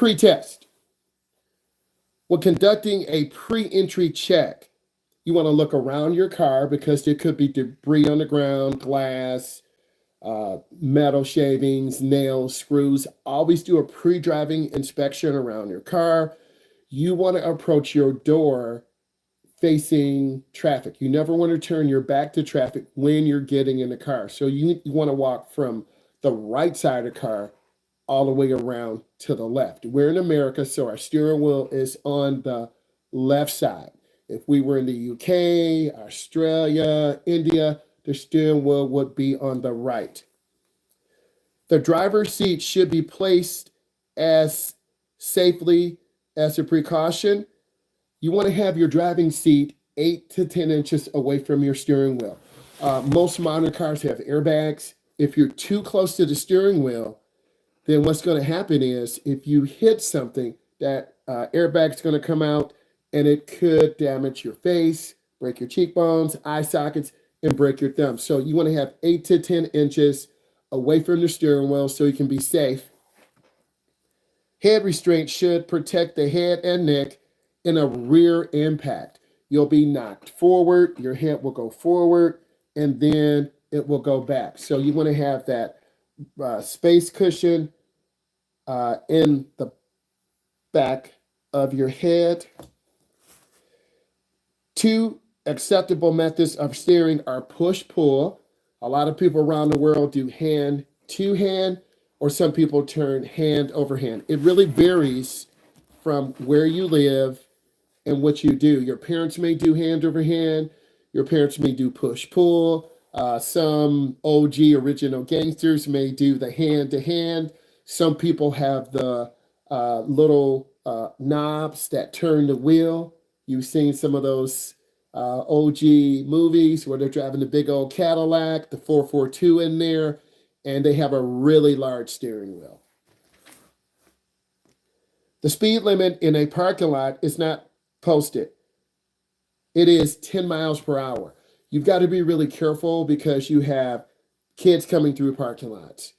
Pre-test. When conducting a pre-entry check, you want to look around your car because there could be debris on the ground, glass, metal shavings, nails, screws. Always do a pre-driving inspection around your car. You want to approach your door facing traffic. You never want to turn your back to traffic when you're getting in the car. So you want to walk from the right side of the car all the way around to the left. We're in America, so our steering wheel is on the left side. If we were in the UK, Australia, India, the steering wheel would be on the right. The driver's seat should be placed as safely as a precaution. You want to have your driving seat 8 to 10 inches away from your steering wheel. Most modern cars have airbags. If you're too close to the steering wheel, then what's going to happen is if you hit something, that airbag's going to come out and it could damage your face, break your cheekbones, eye sockets, and break your thumb. So you want to have 8 to 10 inches away from the steering wheel so you can be safe. Head restraint should protect the head and neck in a rear impact. You'll be knocked forward, your head will go forward, and then it will go back. So you want to have that space cushion in the back of your head. 2 acceptable methods of steering are push-pull. A lot of people around the world do hand-to-hand, or some people turn hand over hand. It really varies from where you live and what you do. Your parents may do hand over hand. Your parents may do push-pull. Some OG original gangsters may do the hand-to-hand. Some people have the little knobs that turn the wheel. You've seen some of those OG movies where they're driving the big old Cadillac, the 442 in there, and they have a really large steering wheel. The speed limit in a parking lot is not posted. It is 10 miles per hour. You've got to be really careful because you have kids coming through parking lots,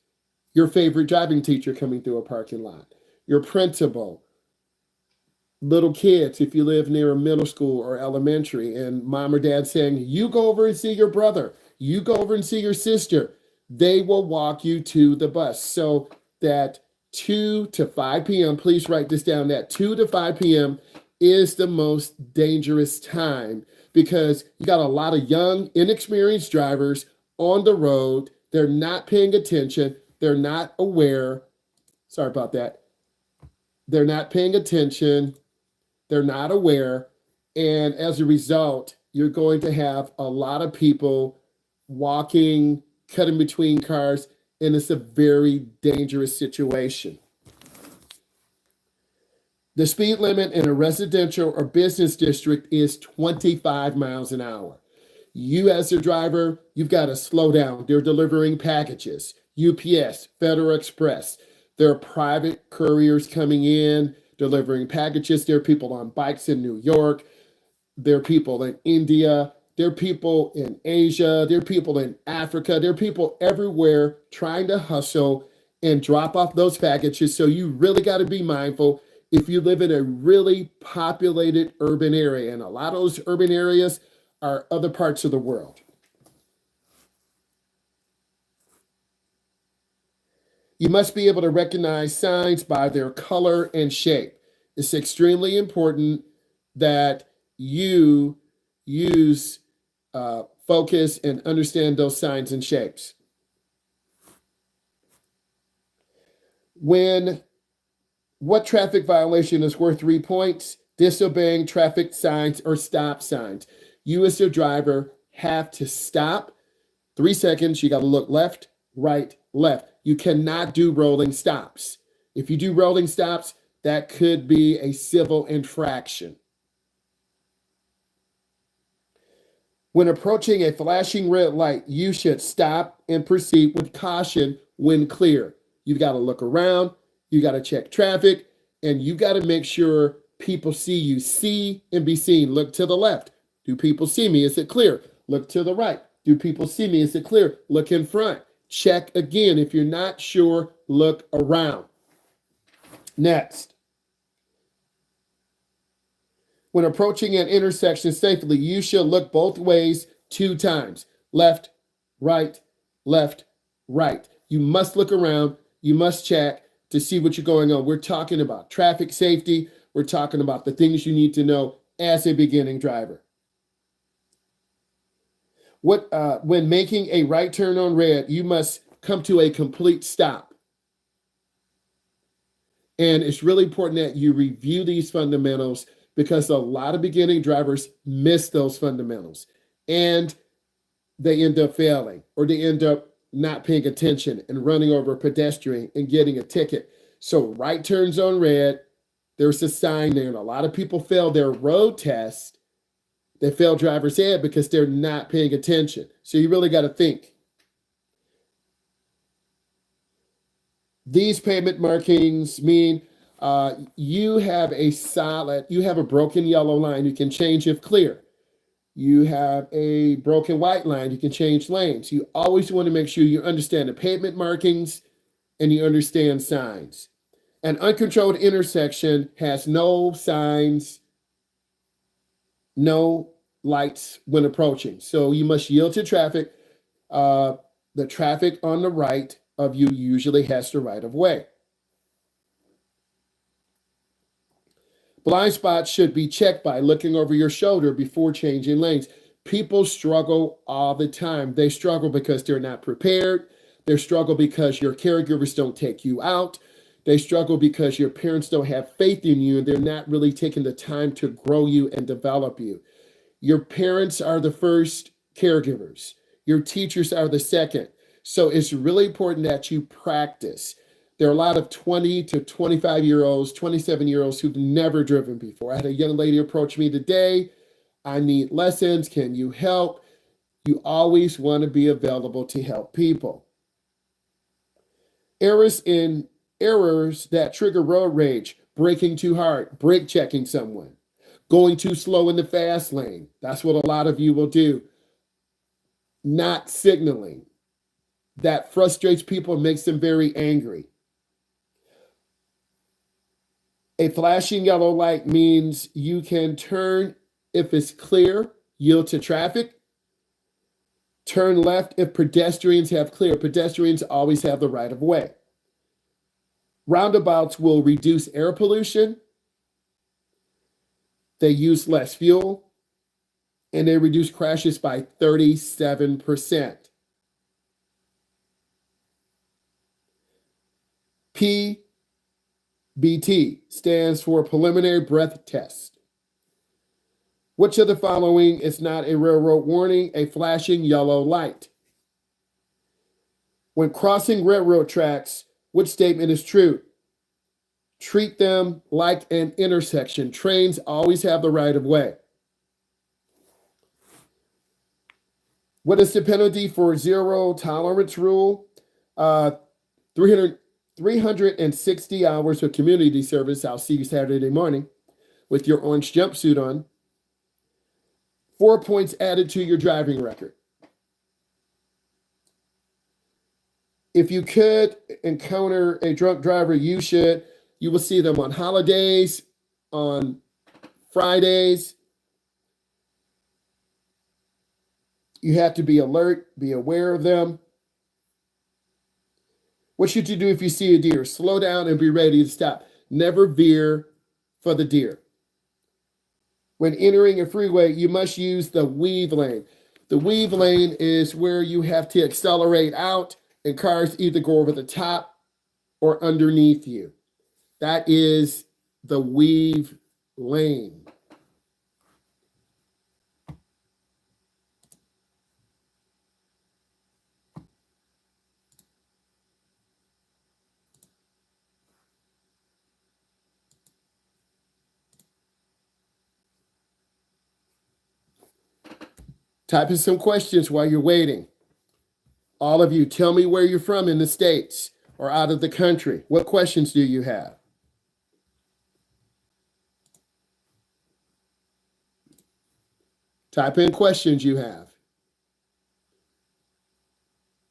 your favorite driving teacher coming through a parking lot, your principal, little kids if you live near a middle school or elementary, and mom or dad saying, you go over and see your brother, you go over and see your sister. They will walk you to the bus. So that 2 to 5 p.m., please write this down, that 2 to 5 p.m. is the most dangerous time because you got a lot of young, inexperienced drivers on the road. They're not paying attention. They're not aware. Sorry about that. They're not paying attention. They're not aware. And as a result, you're going to have a lot of people walking, cutting between cars, and it's a very dangerous situation. The speed limit in a residential or business district is 25 miles an hour. You as a driver, you've got to slow down. They're delivering packages, UPS, Federal Express. There are private couriers coming in, delivering packages. There are people on bikes in New York. There are people in India. There are people in Asia. There are people in Africa. There are people everywhere trying to hustle and drop off those packages. So you really got to be mindful if you live in a really populated urban area. And a lot of those urban areas are other parts of the world. You must be able to recognize signs by their color and shape. It's extremely important that you use focus and understand those signs and shapes. What traffic violation is worth 3 points? Disobeying traffic signs or stop signs. You as a driver have to stop. 3 seconds, you got to look left, right, left. You cannot do rolling stops. If you do rolling stops, that could be a civil infraction. When approaching a flashing red light, you should stop and proceed with caution when clear. You've got to look around, you got to check traffic, and you got to make sure people see you. See and be seen. Look to the left. Do people see me? Is it clear? Look to the right. Do people see me? Is it clear? Look in front. Check again. If you're not sure, look around. Next. When approaching an intersection safely, you should look both ways 2 times. Left, right, left, right. You must look around. You must check to see what's going on. We're talking about traffic safety. We're talking about the things you need to know as a beginning driver. When making a right turn on red, you must come to a complete stop. And it's really important that you review these fundamentals because a lot of beginning drivers miss those fundamentals and they end up failing, or they end up not paying attention and running over a pedestrian and getting a ticket. So right turns on red, there's a sign there, and a lot of people fail their road test. They fail driver's ed because they're not paying attention. So you really got to think. These pavement markings mean you have a broken yellow line you can change if clear. You have a broken white line, you can change lanes. You always want to make sure you understand the pavement markings and you understand signs. An uncontrolled intersection has no signs, no lights when approaching. So you must yield to traffic. The traffic on the right of you usually has the right of way. Blind spots should be checked by looking over your shoulder before changing lanes. People struggle all the time. They struggle because they're not prepared. They struggle because your caregivers don't take you out. They struggle because your parents don't have faith in you and they're not really taking the time to grow you and develop you. Your parents are the first caregivers. Your teachers are the second. So it's really important that you practice. There are a lot of 20 to 25-year-olds, 27-year-olds who've never driven before. I had a young lady approach me today. I need lessons. Can you help? You always want to be available to help people. Errors that trigger road rage: braking too hard, brake checking someone, going too slow in the fast lane. That's what a lot of you will do. Not signaling. That frustrates people and makes them very angry. A flashing yellow light means you can turn if it's clear, yield to traffic. Turn left if pedestrians have clear. Pedestrians always have the right of way. Roundabouts will reduce air pollution. They use less fuel, and they reduce crashes by 37%. PBT stands for preliminary breath test. Which of the following is not a railroad warning? A flashing yellow light. When crossing railroad tracks, which statement is true? Treat them like an intersection. Trains always have the right of way. What is the penalty for zero tolerance rule? 360 hours of community service. I'll see you Saturday morning with your orange jumpsuit on. 4 points added to your driving record. If you could encounter a drunk driver, you should. You will see them on holidays, on Fridays. You have to be alert, be aware of them. What should you do if you see a deer? Slow down and be ready to stop. Never veer for the deer. When entering a freeway, you must use the weave lane. The weave lane is where you have to accelerate out and cars either go over the top or underneath you. That is the weave lane. Type in some questions while you're waiting. All of you, tell me where you're from in the States or out of the country. What questions do you have? Type in questions you have.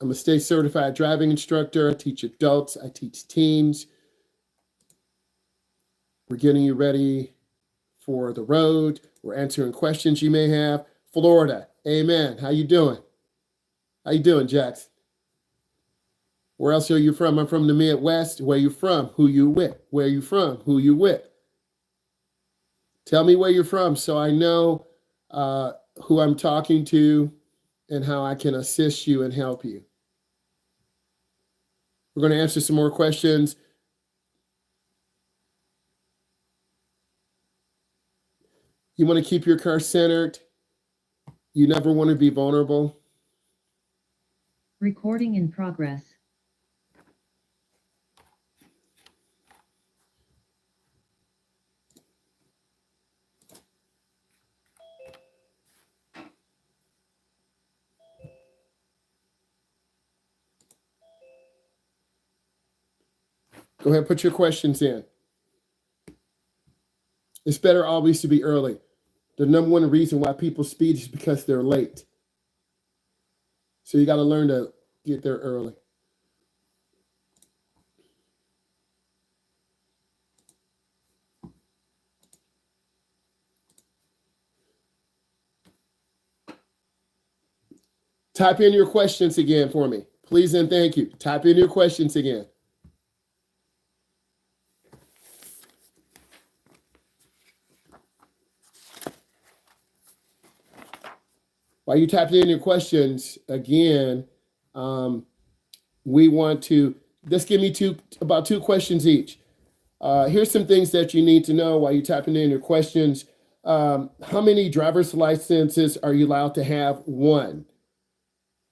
I'm a state certified driving instructor. I teach adults. I teach teens. We're getting you ready for the road. We're answering questions you may have. Florida, amen. How you doing? How you doing, Jackson? Where else are you from? I'm from the Midwest. Where you from? Who you with? Where you from? Who you with? Tell me where you're from so I know who I'm talking to and how I can assist you and help you. We're going to answer some more questions. You want to keep your car centered. You never want to be vulnerable. Recording in progress. Go ahead, put your questions in. It's better always to be early. The number one reason why people speed is because they're late. So you got to learn to get there early. Type in your questions again for me. Please and thank you. Type in your questions again. While you type in your questions again, we want to just give me about two questions each. Here's some things that you need to know while you're typing in your questions. How many driver's licenses are you allowed to have? One.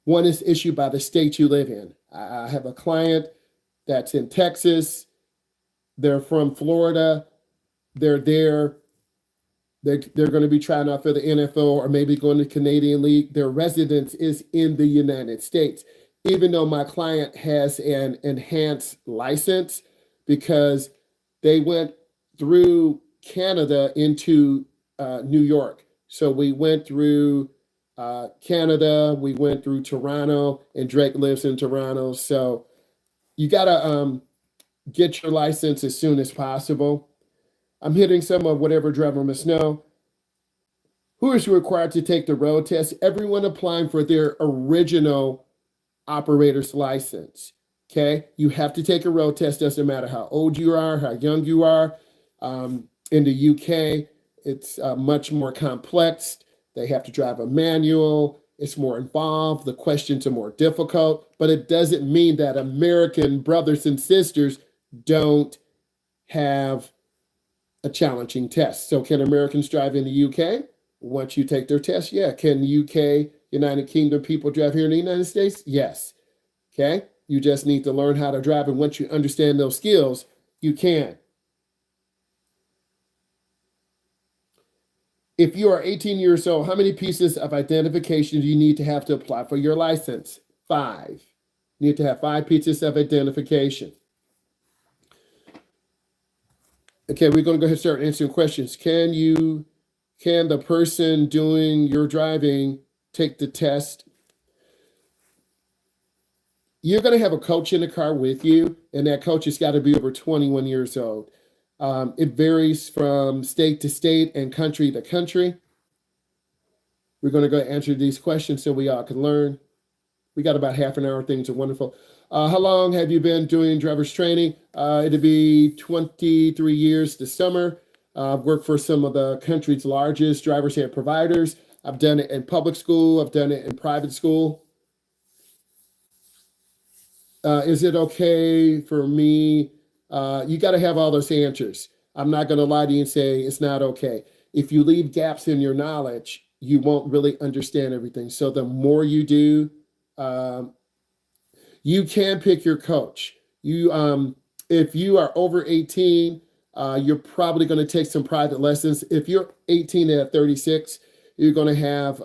One is issued by the state you live in. I have a client that's in Texas. They're from Florida. They're there. They're going to be trying out for the NFL or maybe going to Canadian League. Their residence is in the United States, even though my client has an enhanced license because they went through Canada into New York. So we went through Canada, we went through Toronto, and Drake lives in Toronto. So you got to get your license as soon as possible. I'm hitting some of whatever driver must know. Who is required to take the road test? Everyone applying for their original operator's license. Okay, you have to take a road test. Doesn't matter how old you are, how young you are. In the UK, it's much more complex. They have to drive a manual. It's more involved. The questions are more difficult, but it doesn't mean that American brothers and sisters don't have a challenging test. So can Americans drive in the UK? Once you take their test, yeah. Can UK, United Kingdom people drive here in the United States? Yes. Okay. You just need to learn how to drive. And once you understand those skills, you can. If you are 18 years old, how many pieces of identification do you need to have to apply for your license? 5. You need to have 5 pieces of identification. Okay, we're going to go ahead and start answering questions. Can the person doing your driving take the test? You're going to have a coach in the car with you, and that coach has got to be over 21 years old. It varies from state to state and country to country. We're going to go answer these questions so we all can learn. We got about half an hour. Things are wonderful. How long have you been doing driver's training? It'll be 23 years this summer. I've worked for some of the country's largest driver's ed providers. I've done it in public school. I've done it in private school. Is it okay for me? You got to have all those answers. I'm not going to lie to you and say it's not okay. If you leave gaps in your knowledge, you won't really understand everything. So the more you do, you can pick your coach. If you are over 18, you're probably going to take some private lessons. If you're 18 at 36, you're going to have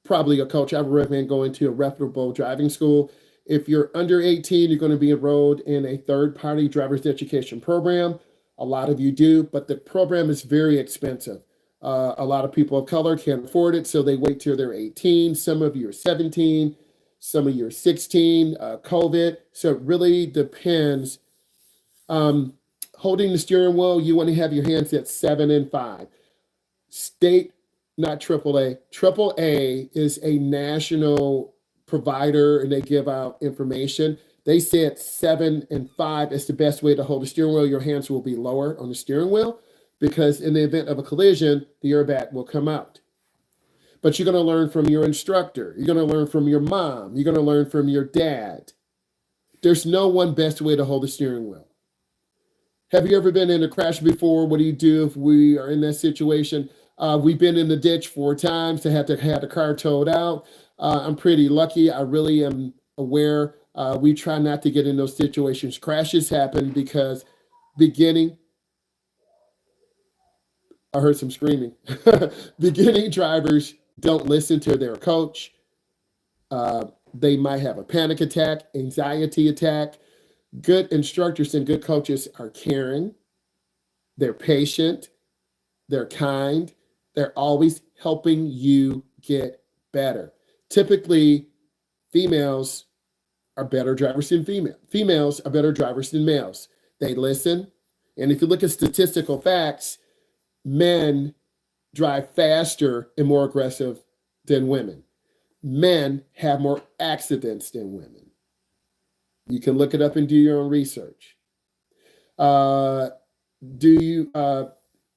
probably a coach. I would recommend going to a reputable driving school. If you're under 18, you're going to be enrolled in a third-party driver's education program. A lot of you do, but the program is very expensive. A lot of people of color can't afford it, so they wait till they're 18. Some of you are 17. Some of you are 16. COVID. So it really depends. Holding the steering wheel, you want to have your hands at 7 and 5. State, not AAA. AAA is a national provider and they give out information. They said 7 and 5 is the best way to hold the steering wheel. Your hands will be lower on the steering wheel because in the event of a collision, the airbag will come out. But you're going to learn from your instructor. You're going to learn from your mom. You're going to learn from your dad. There's no one best way to hold the steering wheel. Have you ever been in a crash before? What do you do if we are in that situation? We've been in the ditch 4 times to have the car towed out. I'm pretty lucky. I really am aware. We try not to get in those situations. Crashes happen because beginning, I heard some screaming. Beginning drivers don't listen to their coach. They might have a panic attack, anxiety attack. Good instructors and good coaches are caring. They're patient. They're kind. They're always helping you get better. Typically, females are better drivers than females. Females are better drivers than males. They listen. And if you look at statistical facts, men drive faster and more aggressive than women. Men have more accidents than women. You can look it up and do your own research. Do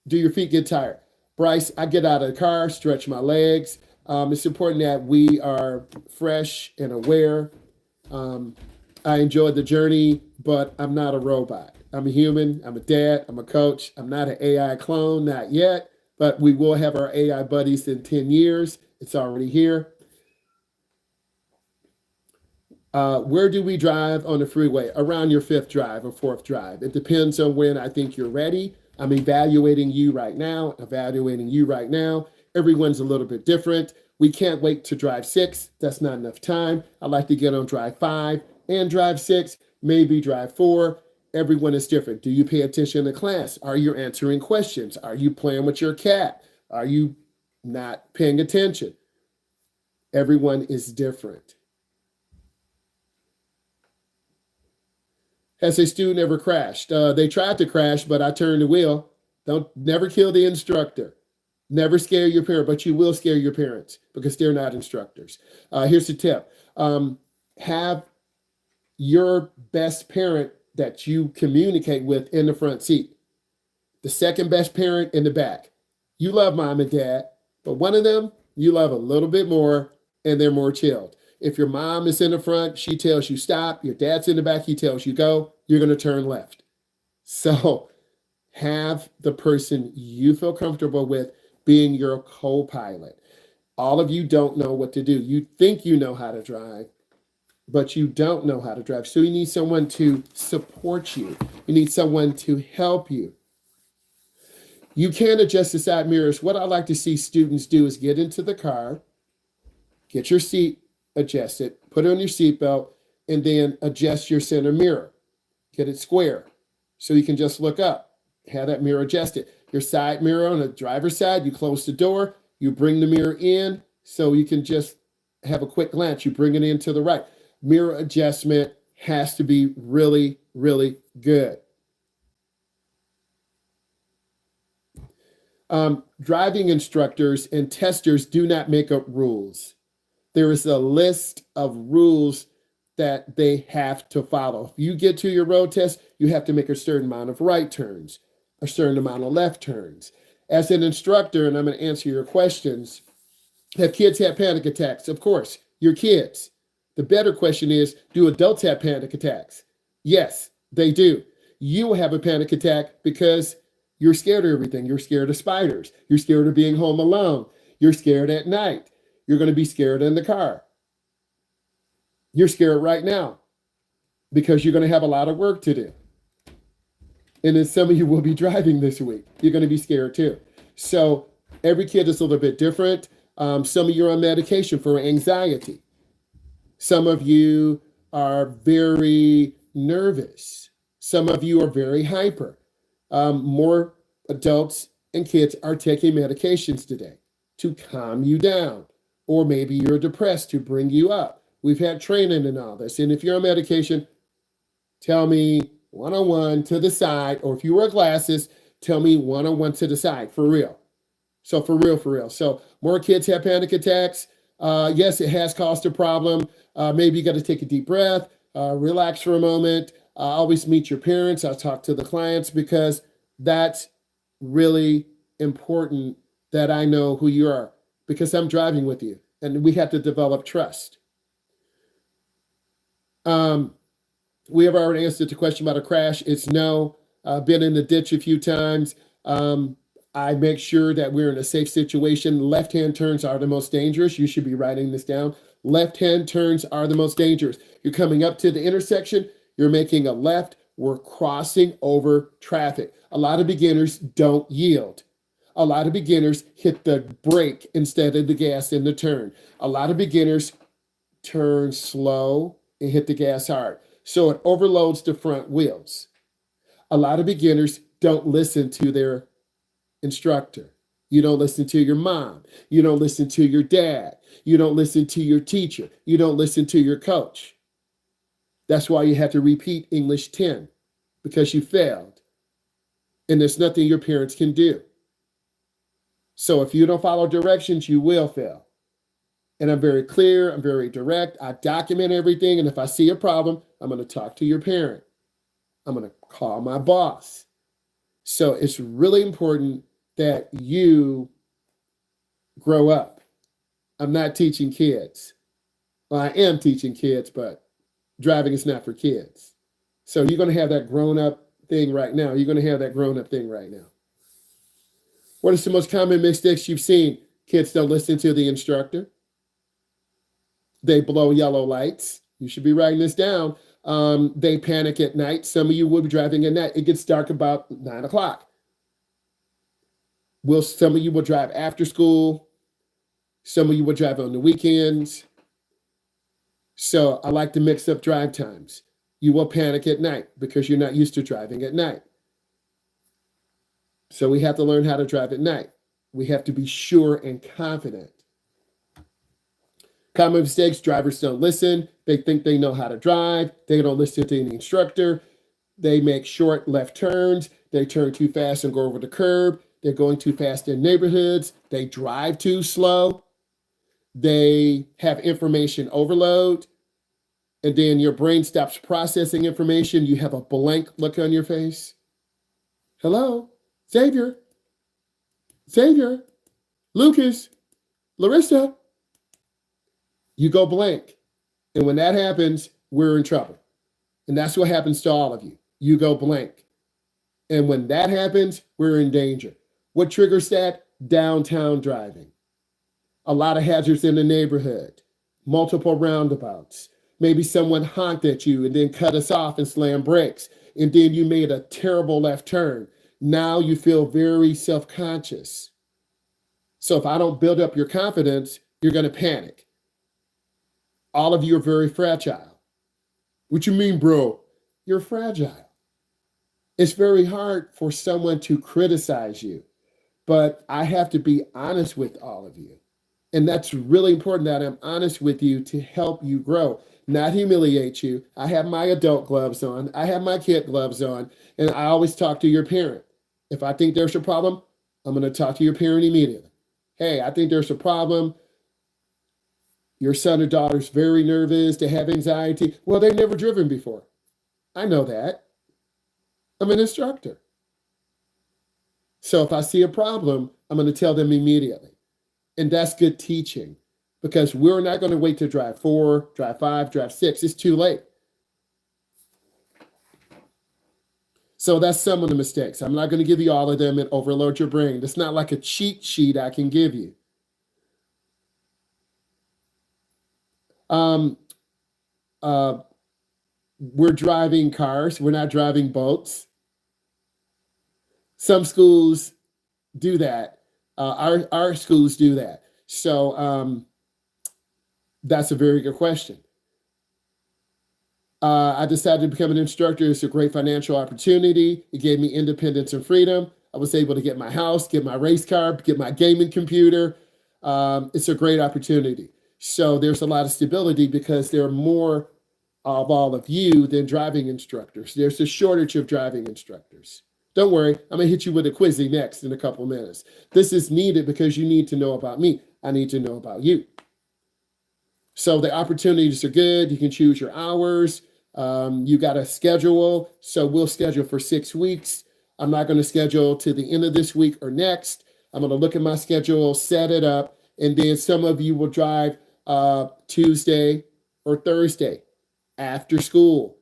your feet get tired? Bryce, I get out of the car, stretch my legs. It's important that we are fresh and aware. I enjoy the journey, but I'm not a robot. I'm a human. I'm a dad. I'm a coach. I'm not an AI clone, not yet, but we will have our AI buddies in 10 years. It's already here. Where do we drive on the freeway? Around your 5th drive or 4th drive. It depends on when I think you're ready. I'm evaluating you right now. Everyone's a little bit different. We can't wait to drive 6. That's not enough time. I like to get on drive 5 and drive 6, maybe drive 4. Everyone is different. Do you pay attention to class? Are you answering questions? Are you playing with your cat? Are you not paying attention? Everyone is different. Has a student ever crashed? They tried to crash, but I turned the wheel. Never kill the instructor. Never scare your parent, but you will scare your parents because they're not instructors. Here's the tip. Have your best parent that you communicate with in the front seat. The second best parent in the back. You love mom and dad, but one of them you love a little bit more and they're more chilled. If your mom is in the front, she tells you stop. Your dad's in the back, he tells you go. You're going to turn left. So have the person you feel comfortable with being your co-pilot. All of you don't know what to do. You think you know how to drive, but you don't know how to drive. So you need someone to support you. You need someone to help you. You can adjust the side mirrors. What I like to see students do is get into the car, get your seat adjusted, put on your seatbelt, and then adjust your center mirror. Get it square so you can just look up. Have that mirror adjusted. Your side mirror on the driver's side, you close the door, you bring the mirror in so you can just have a quick glance. You bring it in to the right. Mirror adjustment has to be really, really good. Driving instructors and testers do not make up rules. There is a list of rules that they have to follow. If you get to your road test, you have to make a certain amount of right turns, a certain amount of left turns. As an instructor, and I'm going to answer your questions, have kids had panic attacks? Of course, your kids. The better question is, do adults have panic attacks? Yes, they do. You will have a panic attack because you're scared of everything. You're scared of spiders. You're scared of being home alone. You're scared at night. You're going to be scared in the car. You're scared right now because you're going to have a lot of work to do. And then some of you will be driving this week. You're going to be scared too. So every kid is a little bit different. Some of you are on medication for anxiety. Some of you are very nervous. Some of you are very hyper. More adults and kids are taking medications today to calm you down. Or maybe you're depressed to bring you up. We've had training and all this. And if you're on medication, tell me one-on-one to the side, or if you wear glasses, tell me one-on-one to the side, for real. So for real, for real. So more kids have panic attacks. Yes, it has caused a problem. Maybe you got to take a deep breath, relax for a moment. Always meet your parents. I'll talk to the clients because that's really important that I know who you are because I'm driving with you and we have to develop trust. We have already answered the question about a crash. It's no. Been in the ditch a few times. I make sure that we're in a safe situation. Left-hand turns are the most dangerous. You should be writing this down. Left-hand turns are the most dangerous. You're coming up to the intersection. You're making a left. We're crossing over traffic. A lot of beginners don't yield. A lot of beginners hit the brake instead of the gas in the turn. A lot of beginners turn slow and hit the gas hard. So it overloads the front wheels. A lot of beginners don't listen to their instructor. You don't listen to your mom. You don't listen to your dad. You don't listen to your teacher. You don't listen to your coach. That's why you have to repeat English 10 because you failed. And there's nothing your parents can do. So if you don't follow directions, you will fail. And I'm very clear. I'm very direct. I document everything. And if I see a problem, I'm going to talk to your parent. I'm going to call my boss. So it's really important that you grow up. I'm not teaching kids. Well, I am teaching kids, but driving is not for kids. So you're going to have that grown-up thing right now. You're going to have that grown-up thing right now. What are some most common mistakes you've seen? Kids don't listen to the instructor. They blow yellow lights. You should be writing this down. They panic at night. Some of you will be driving at night. It gets dark about 9 o'clock. Some of you will drive after school. Some of you will drive on the weekends. So I like to mix up drive times. You will panic at night because you're not used to driving at night. So we have to learn how to drive at night. We have to be sure and confident. Common mistakes, drivers don't listen. They think they know how to drive. They don't listen to the instructor. They make short left turns. They turn too fast and go over the curb. They're going too fast in neighborhoods. They drive too slow. They have information overload. And then your brain stops processing information. You have a blank look on your face. Hello? Xavier, Lucas, Larissa. You go blank. And when that happens, we're in trouble. And that's what happens to all of you. You go blank. And when that happens, we're in danger. What triggers that? Downtown driving. A lot of hazards in the neighborhood. Multiple roundabouts. Maybe someone honked at you and then cut us off and slammed brakes. And then you made a terrible left turn. Now you feel very self-conscious. So if I don't build up your confidence, you're going to panic. All of you are very fragile. What you mean, bro? You're fragile. It's very hard for someone to criticize you, but I have to be honest with all of you. And that's really important that I'm honest with you to help you grow, not humiliate you. I have my adult gloves on. I have my kid gloves on, and I always talk to your parent. If I think there's a problem, I'm going to talk to your parent immediately. Hey, I think there's a problem. Your son or daughter's very nervous. They have anxiety. Well, they've never driven before. I know that. I'm an instructor. So if I see a problem, I'm going to tell them immediately. And that's good teaching because we're not going to wait to drive 4, drive 5, drive 6. It's too late. So that's some of the mistakes. I'm not going to give you all of them and overload your brain. It's not like a cheat sheet I can give you. We're driving cars. We're not driving boats. Some schools do that. Our schools do that. So that's a very good question. I decided to become an instructor. It's a great financial opportunity. It gave me independence and freedom. I was able to get my house, get my race car, get my gaming computer. It's a great opportunity. So there's a lot of stability because there are more of all of you than driving instructors. There's a shortage of driving instructors. Don't worry, I'm going to hit you with a quizzy next in a couple of minutes. This is needed because you need to know about me. I need to know about you. So the opportunities are good. You can choose your hours. You got a schedule. So we'll schedule for 6 weeks. I'm not going to schedule to the end of this week or next. I'm going to look at my schedule, set it up, and then some of you will drive Tuesday or Thursday after school,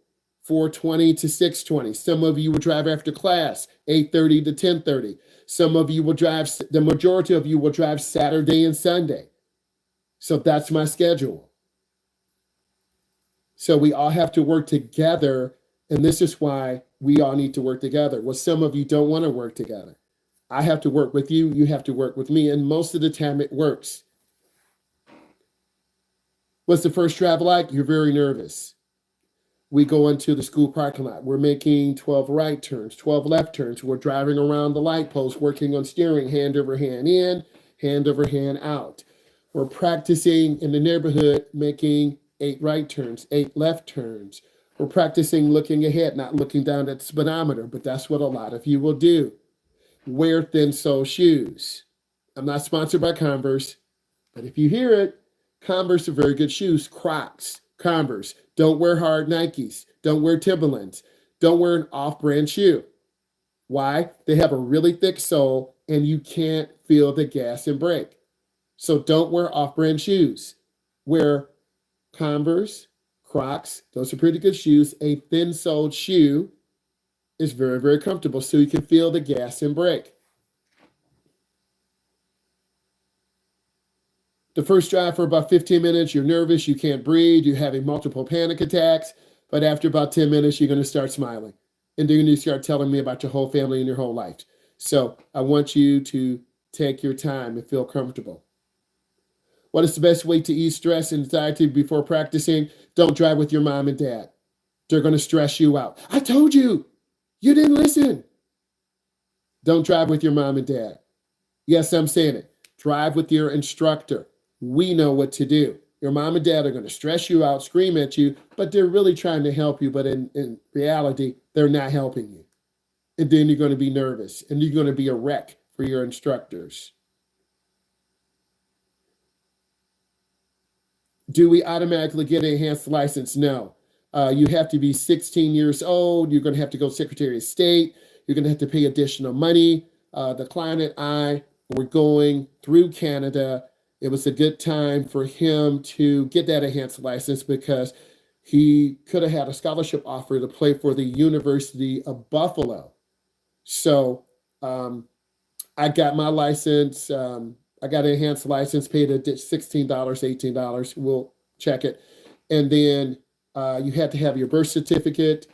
4:20 to 6:20. Some of you will drive after class, 8:30 to 10:30. Some of you will drive, the majority of you will drive Saturday and Sunday. So that's my schedule. So we all have to work together, and this is why we all need to work together. Well, some of you don't want to work together. I have to work with you, you have to work with me, and most of the time it works. What's the first drive like? You're very nervous. We go into the school parking lot. We're making 12 right turns, 12 left turns. We're driving around the light post, working on steering, hand over hand in, hand over hand out. We're practicing in the neighborhood, making 8 right turns, 8 left turns. We're practicing looking ahead, not looking down at the speedometer, but that's what a lot of you will do. Wear thin sole shoes. I'm not sponsored by Converse, but if you hear it, Converse are very good shoes. Crocs, Converse. Don't wear hard Nikes. Don't wear Timberlands. Don't wear an off-brand shoe. Why? They have a really thick sole and you can't feel the gas and brake. So don't wear off-brand shoes. Wear Converse, Crocs. Those are pretty good shoes. A thin-soled shoe is very, very comfortable so you can feel the gas and brake. The first drive for about 15 minutes, you're nervous, you can't breathe, you're having multiple panic attacks, but after about 10 minutes, you're going to start smiling. And then you start telling me about your whole family and your whole life. So I want you to take your time and feel comfortable. What is the best way to ease stress and anxiety before practicing? Don't drive with your mom and dad. They're going to stress you out. I told you, you didn't listen. Don't drive with your mom and dad. Yes, I'm saying it. Drive with your instructor. We know what to do. Your mom and dad are going to stress you out, scream at you, but they're really trying to help you. But in reality, they're not helping you. And then you're going to be nervous and you're going to be a wreck for your instructors. Do we automatically get an enhanced license? No. You have to be 16 years old. You're going to have to go to Secretary of State. You're going to have to pay additional money. The client and I were going through Canada. It was a good time for him to get that enhanced license because he could have had a scholarship offer to play for the University of Buffalo. So I got my license. I got an enhanced license, paid $16, $18. We'll check it. And then you had to have your birth certificate,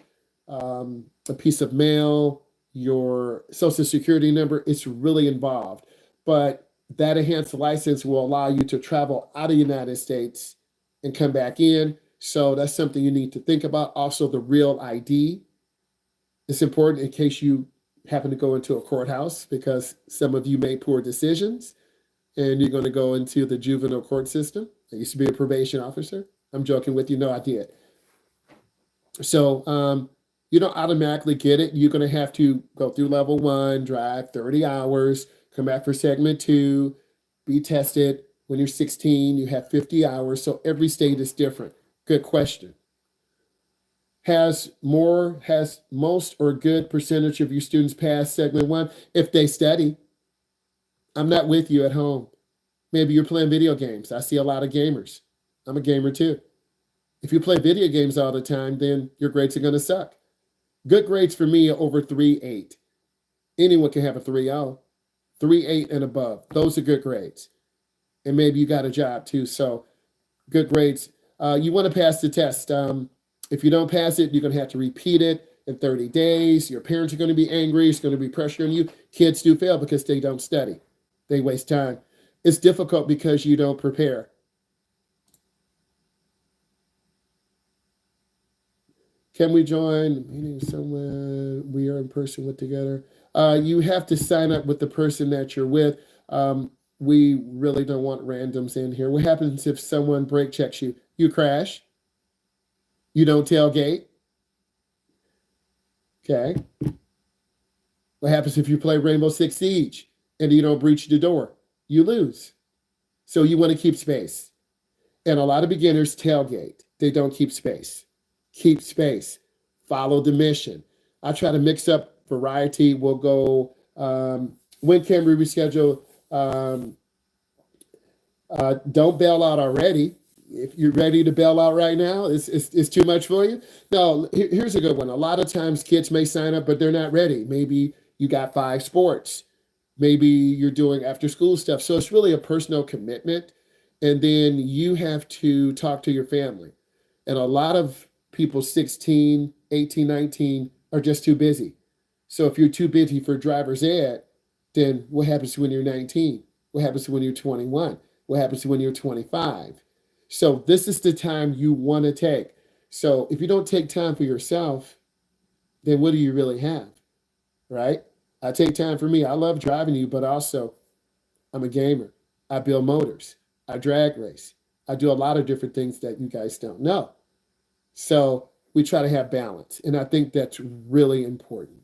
a piece of mail, your social security number. It's really involved. But that enhanced license will allow you to travel out of the United States and come back in. So that's something you need to think about. Also, the real ID. It's important in case you happen to go into a courthouse because some of you made poor decisions and you're going to go into the juvenile court system. I used to be a probation officer. I'm joking with you. No, I did. So you don't automatically get it. You're going to have to go through level 1, drive 30 hours, come back for segment 2, be tested. When you're 16, you have 50 hours. So every state is different. Good question. Has most or good percentage of your students pass segment 1? If they study. I'm not with you at home. Maybe you're playing video games. I see a lot of gamers. I'm a gamer too. If you play video games all the time, then your grades are going to suck. Good grades for me are over 3.8. Anyone can have a 3.0. 3.8 and above. Those are good grades. And maybe you got a job too. So good grades. You want to pass the test. If you don't pass it, you're going to have to repeat it in 30 days. Your parents are going to be angry. It's going to be pressure on you. Kids do fail because they don't study. They waste time. It's difficult because you don't prepare. Can we join meeting someone we are in person with together? You have to sign up with the person that you're with. We really don't want randoms in here. What happens if someone brake checks you? You crash. You don't tailgate. Okay. What happens if you play Rainbow Six Siege and you don't breach the door? You lose. So you want to keep space. And a lot of beginners tailgate. They don't keep space. Keep space. Follow the mission. I try to mix up variety. We'll go, when can we reschedule? Don't bail out already. If you're ready to bail out right now, it's too much for you. No, here's a good one. A lot of times kids may sign up, but they're not ready. Maybe you got 5 sports. Maybe you're doing after school stuff. So it's really a personal commitment. And then you have to talk to your family. And a lot of people 16, 18, 19 are just too busy. So if you're too busy for driver's ed, then what happens when you're 19? What happens when you're 21? What happens when you're 25? So this is the time you want to take. So if you don't take time for yourself, then what do you really have? Right? I take time for me. I love driving you, but also I'm a gamer. I build motors. I drag race. I do a lot of different things that you guys don't know. So we try to have balance. And I think that's really important.